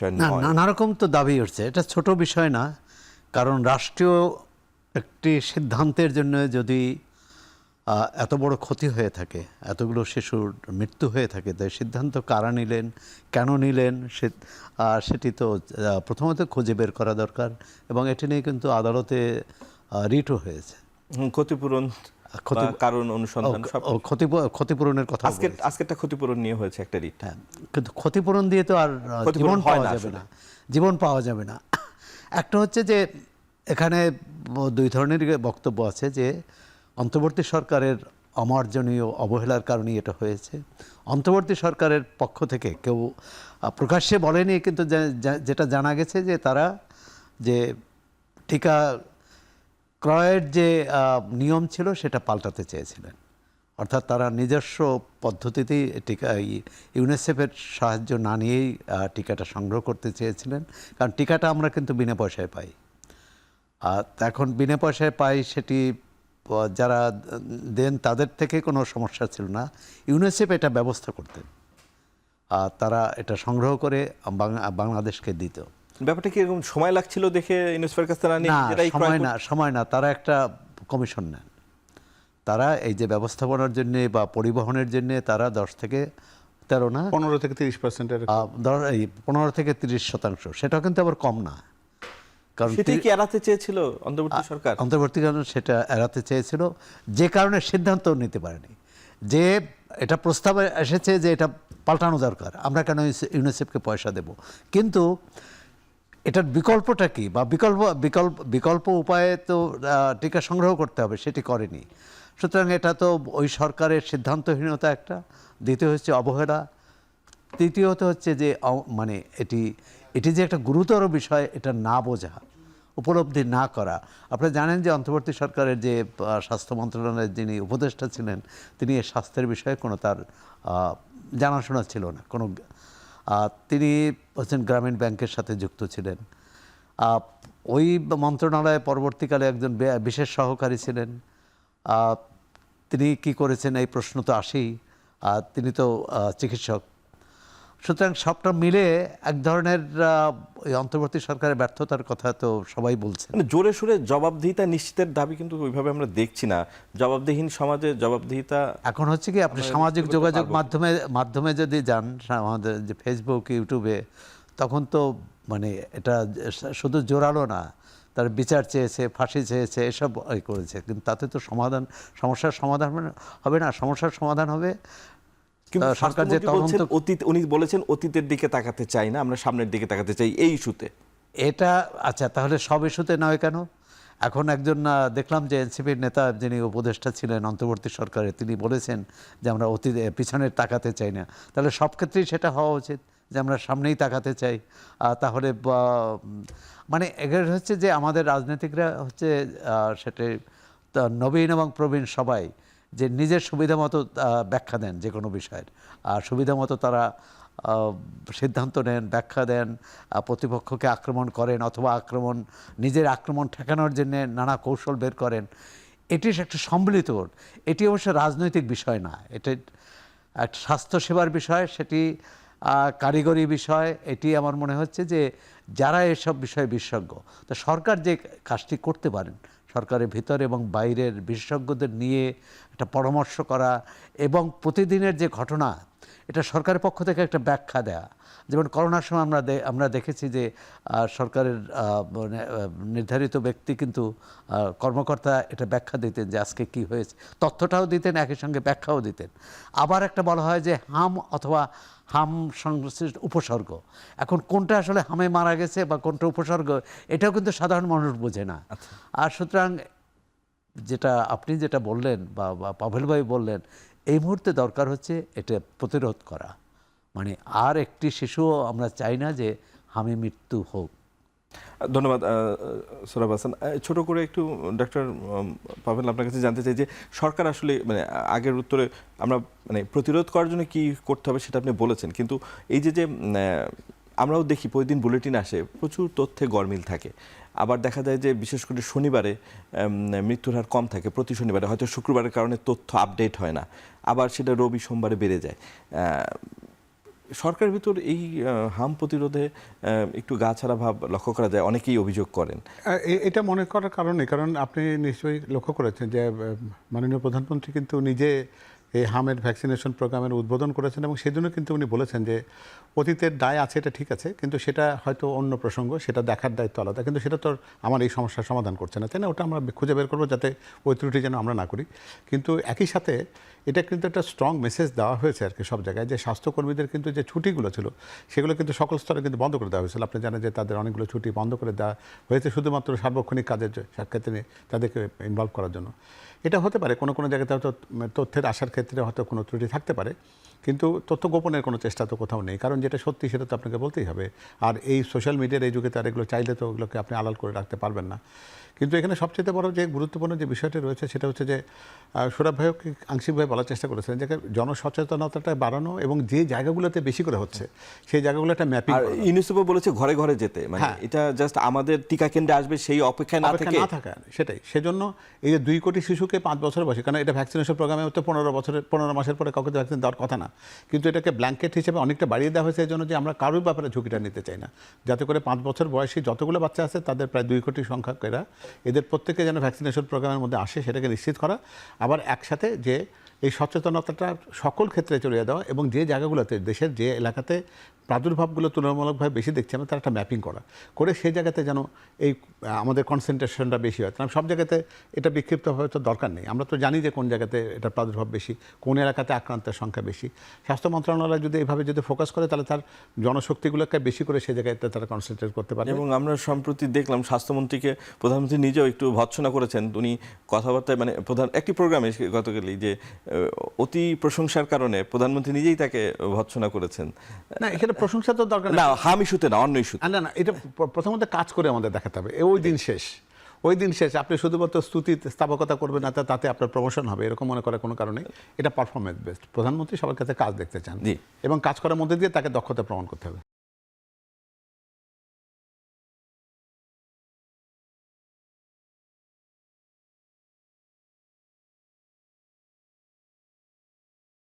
না, নানা রকম তো দাবি উঠছে, এটা ছোট বিষয় না। কারণ রাষ্ট্রীয় একটি সিদ্ধান্তের জন্য যদি এত বড় ক্ষতি হয়ে থাকে, এতগুলো শিশুর মৃত্যু হয়ে থাকে, তাই সিদ্ধান্ত কারা নিলেন, কেন নিলেন, সেটি তো প্রথমত খুঁজে বের করা দরকার। এবং এটি নিয়ে কিন্তু আদালতে রিটও হয়েছে। ক্ষতিপূরণ, কারণ অনুসন্ধান, ক্ষতিপূরণের কথা আজকেরটা ক্ষতিপূরণ নিয়ে হয়েছে একটা রিট। কিন্তু ক্ষতিপূরণ দিয়ে তো আর জীবন পাওয়া যাবে না, জীবন পাওয়া যাবে না। একটা হচ্ছে যে এখানে দুই ধরনের বক্তব্য আছে, যে অন্তর্বর্তী সরকারের অমার্জনীয় অবহেলার কারণেই এটা হয়েছে। অন্তর্বর্তী সরকারের পক্ষ থেকে কেউ প্রকাশ্যে বলেনি, কিন্তু যেটা জানা গেছে যে তারা যে টিকা ক্রয়ের যে নিয়ম ছিল সেটা পাল্টাতে চেয়েছিলেন। অর্থাৎ তারা নিজস্ব পদ্ধতিতেই টিকা ইউনিসেফের সাহায্য না নিয়েই টিকাটা সংগ্রহ করতে চেয়েছিলেন। কারণ টিকাটা আমরা কিন্তু বিনা পয়সায় পাই। এখন বিনা পয়সায় পাই, সেটি যারা দেন তাদের থেকে কোনো সমস্যা ছিল না, ইউনিসেফ এটা ব্যবস্থা করতেন। তারা এটা সংগ্রহ করে বাংলাদেশকে দিত। ব্যাপারটা কি এরকম সময় লাগছিল দেখে ইউনিসেফের কাছে না, সময় না, তারা একটা কমিশন নেন। তারা এই যে ব্যবস্থাপনার জন্য বা পরিবহনের জন্য তারা 10 থেকে 13 না 15 থেকে 30%, 15 থেকে 30%, সেটাও কিন্তু আবার কম না। কারণ সেটা কি এড়াতে চেয়েছিল অন্তর্বর্তী সরকার? অন্তর্বর্তীকালীন সেটা এড়াতে চেয়েছিল, যে কারণে সিদ্ধান্ত নিতে পারেনি। যে এটা প্রস্তাবে এসেছে যে এটা পাল্টানো দরকার, আমরা কেন ইউনিসেফকে পয়সা দেব, কিন্তু এটার বিকল্পটা কি, বা বিকল্প উপায়ে তো টিকা সংগ্রহ করতে হবে, সেটি করেনি। সুতরাং এটা তো ওই সরকারের সিদ্ধান্তহীনতা একটা, দ্বিতীয় হচ্ছে অবহেলা, তৃতীয়ত হচ্ছে যে মানে এটি যে একটা গুরুতর বিষয় এটা না বোঝা, উপলব্ধি না করা। আপনারা জানেন যে অন্তর্বর্তী সরকারের যে স্বাস্থ্য মন্ত্রণালয়ের যিনি উপদেষ্টা ছিলেন, তিনি এই স্বাস্থ্যের বিষয়ে কোনো তার জানাশোনা ছিল না কোনো। তিনি হচ্ছেন গ্রামীণ ব্যাংকের সাথে যুক্ত ছিলেন। ওই মন্ত্রণালয়ে পরবর্তীকালে একজন বিশেষ সহকারী ছিলেন। তিনি কি করেছেন এই প্রশ্ন তো আসেই। তিনি তো চিকিৎসক। সুতরাং সবটা মিলে এক ধরনের ওই অন্তর্বর্তী সরকারের ব্যর্থতার কথা তো সবাই বলছে। জোরে সোরে জবাবদিহিতা নিশ্চিতের দাবি কিন্তু ওইভাবে আমরা দেখছি না। জবাবদিহীন সমাজে জবাবদিহিতা এখন হচ্ছে কি, আপনি সামাজিক যোগাযোগ মাধ্যমে যদি যান, আমাদের যে ফেসবুক, ইউটিউবে, তখন তো মানে এটা শুধু জোরালো না, তার বিচার চেয়েছে, ফাঁসি চেয়েছে, এসব করেছে, কিন্তু তাতে তো সমস্যার সমাধান হবে না। সমস্যার সমাধান হবে সরকার যে তদন্ত। উনি বলেছেন অতীতের দিকে তাকাতে চাই না, আমরা সামনের দিকে তাকাতে চাই এই ইস্যুতে। এটা আচ্ছা, তাহলে সব ইস্যুতে নয় কেন? এখন একজন দেখলাম যে এনসিপির নেতা, যিনি উপদেষ্টা ছিলেন অন্তর্বর্তী সরকারে, তিনি বলেছেন যে আমরা পিছনের তাকাতে চাই না। তাহলে সব ক্ষেত্রেই সেটা হওয়া উচিত যে আমরা সামনেই তাকাতে চাই। তাহলে মানে এগুলো হচ্ছে যে আমাদের রাজনীতিকরা হচ্ছে সেটা নবীন এবং প্রবীণ সবাই যে নিজের সুবিধা মতো ব্যাখ্যা দেন যে কোনো বিষয়ের, আর সুবিধা মতো তারা সিদ্ধান্ত নেন, ব্যাখ্যা দেন, প্রতিপক্ষকে আক্রমণ করেন, অথবা নিজের আক্রমণ ঠেকানোর জন্য নানা কৌশল বের করেন। এটি একটা সম্মিলিত, এটি অবশ্য রাজনৈতিক বিষয় না, এটি একটা স্বাস্থ্যসেবার বিষয়, সেটি কারিগরি বিষয়। এটি আমার মনে হচ্ছে যে যারা এসব বিষয়ে বিশেষজ্ঞ, তো সরকার যে কাজটি করতে পারেন, সরকারের ভিতর এবং বাইরের বিশেষজ্ঞদের নিয়ে একটা পরামর্শ করা, এবং প্রতিদিনের যে ঘটনা, এটা সরকারের পক্ষ থেকে একটা ব্যাখ্যা দেয়া। যেমন করোনার সময় আমরা দেখেছি যে সরকারের নির্ধারিত ব্যক্তি কিন্তু কর্মকর্তা এটা ব্যাখ্যা দিতেন যে আজকে কি হয়েছে, তথ্যটাও দিতেন, একই সঙ্গে ব্যাখ্যাও দিতেন। আবার একটা বলা হয় যে হাম অথবা হাম সংশ্লিষ্ট উপসর্গ। এখন কোনটা আসলে হামে মারা গেছে বা কোনটা উপসর্গ, এটাও কিন্তু সাধারণ মানুষ বোঝে না। আর সুতরাং আপনি যেটা বললেন বা পাভেল ভাই বললেন, এই মুহূর্তে দরকার হচ্ছে এটা প্রতিরোধ করা। মানে আর একটি শিশুও আমরা চাই না যে হামে মৃত্যু হোক। ধন্যবাদ সোহরাব হাসান। ছোট করে একটু ডক্টর পাভেল আপনার কাছে জানতে চাই যে সরকার আসলে মানে আগের উত্তরে আমরা মানে প্রতিরোধ করার জন্য কি করতে হবে সেটা আপনি বলেছেন, কিন্তু এই যে আমরাও দেখি প্রতিদিন বুলেটিন আসে, প্রচুর তথ্যে গরমিল থাকে। আবার দেখা যায় যে বিশেষ করে শনিবারে মৃত্যুর হার কম থাকে, প্রতি শনিবারে, হয়তো শুক্রবারের কারণে তথ্য আপডেট হয় না, আবার সেটা রবি সোমবারে বেড়ে যায়। সরকারের ভিতর এই হাম প্রতিরোধে একটু গা ছাড়া ভাব লক্ষ্য করা যায়, অনেকেই অভিযোগ করেন। এটা মনে করার কারণে, কারণ আপনি নিশ্চয়ই লক্ষ্য করেছেন যে মাননীয় প্রধানমন্ত্রী কিন্তু নিজে এই হামের ভ্যাকসিনেশন প্রোগ্রামের উদ্বোধন করেছেন এবং সেজন্য কিন্তু উনি বলেছেন যে অতীতের দায় আছে, এটা ঠিক আছে, কিন্তু সেটা হয়তো অন্য প্রসঙ্গ, সেটা দেখার দায়িত্ব আলাদা, কিন্তু সেটা তো আমার এই সমস্যার সমাধান করছে না, তাই না? ওটা আমরা খুঁজে বের করবো যাতে ওই ত্রুটি যেন আমরা না করি। কিন্তু একই সাথে এটা কিন্তু একটা স্ট্রং মেসেজ দেওয়া হয়েছে আর কি সব জায়গায়, যে স্বাস্থ্যকর্মীদের কিন্তু যে ছুটিগুলো ছিল সেগুলো কিন্তু সকল স্তরে কিন্তু বন্ধ করে দেওয়া হয়েছিল। আপনি জানেন যে তাদের অনেকগুলো ছুটি বন্ধ করে দেওয়া হয়েছে শুধুমাত্র সার্বক্ষণিক কাজের ক্ষেত্রে তাদেরকে ইনভলভ করার জন্য। এটা হতে পারে কোনো কোনো জায়গাতে হয়তো তথ্যের আসার ক্ষেত্রে হয়তো কোনো ত্রুটি থাকতে পারে, কিন্তু তথ্য গোপনের কোনো চেষ্টা তো কোথাও নেই, কারণ যেটা সত্যি সেটা তো আপনাকে বলতেই হবে। আর এই সোশ্যাল মিডিয়ার এই যুগে তার এগুলো চাইলে তো ওগুলোকে আপনি আড়াল করে রাখতে পারবেন না। কিন্তু এখানে সবচেয়ে বড় যে গুরুত্বপূর্ণ যে বিষয়টি রয়েছে সেটা হচ্ছে যে সৌরভ ভাইও আংশিকভাবে বলার চেষ্টা করেছেন যে জনসচেতনতাটা বাড়ানো এবং যে জায়গাগুলোতে বেশি করে হচ্ছে সেই জায়গাগুলো একটা ম্যাপিং। আর ইউনিসেফও বলেছে ঘরে ঘরে যেতে, মানে হ্যাঁ। এটা জাস্ট আমাদের টিকা কেন্দ্রে আসবে সেই অপেক্ষায় না থেকে না থাকা, সেটাই। সেজন্য এই যে 2 কোটি শিশুকে 5 বছর বয়সে, কারণ এটা ভ্যাকসিনেশন প্রোগ্রামে তো 15 মাসের পরে কাউকে তো ভ্যাকসিন দেওয়ার কথা না, কিন্তু এটাকে ব্ল্যাঙ্কেট হিসেবে অনেকটা বাড়িয়ে দেওয়া হয়েছে এই জন্য যে আমরা কারোর ব্যাপারে ঝুঁকিটা নিতে চাই না, যাতে করে 5 বছর বয়সী যতগুলো বাচ্চা আছে তাদের প্রায় 2 কোটি সংখ্যক এদের প্রত্যেকে যেন ভ্যাকসিনেশন প্রোগ্রামের মধ্যে আসে সেটাকে নিশ্চিত করা। আবার একসাথে যে এই সচেতনতাটা সকল ক্ষেত্রে চলে দেওয়া এবং যে জায়গাগুলোতে দেশের যে এলাকাতে প্রাদুর্ভাবগুলো তুলনামূলকভাবে বেশি দেখছি আমরা, তার একটা ম্যাপিং করা করে সেই জায়গাতে যেন এই আমাদের কনসেন্ট্রেশনটা বেশি হয়। কারণ সব জায়গাতে এটা বিক্ষিপ্তভাবে তো দরকার নেই, আমরা তো জানি যে কোন জায়গাতে এটা প্রাদুর্ভাব বেশি, কোন এলাকাতে আক্রান্তের সংখ্যা বেশি। স্বাস্থ্য মন্ত্রণালয় যদি এইভাবে যদি ফোকাস করে তাহলে তার জনশক্তিগুলোকে বেশি করে সেই জায়গাতে তারা কনসেন্ট্রেট করতে পারে। এবং আমরা সম্প্রতি দেখলাম স্বাস্থ্যমন্ত্রীকে প্রধানমন্ত্রী নিজেও একটু ভৎসনা করেছেন, উনি কথাবার্তায় মানে একটি প্রোগ্রামে গতকালই যে অতি প্রশংসার কারণে প্রধানমন্ত্রী নিজেই তাকে ভৎসনা করেছেন। না, এখানে প্রশংসা তো দরকার না, হাম ইস্যুতে না, অন্য ইস্যুতে। না, এটা প্রথমত কাজ করে আমাদের দেখাতে হবে। ওই দিন শেষ আপনি শুধুমাত্র স্তুতি স্থাপকতা করবেন না, তাতে আপনার প্রমোশন হবে এরকম মনে করার কোনো কারণে। এটা পারফরমেন্স বেসড। প্রধানমন্ত্রী সবার কাছে কাজ দেখতে চান এবং কাজ করার মধ্যে দিয়ে তাকে দক্ষতা প্রমাণ করতে হবে।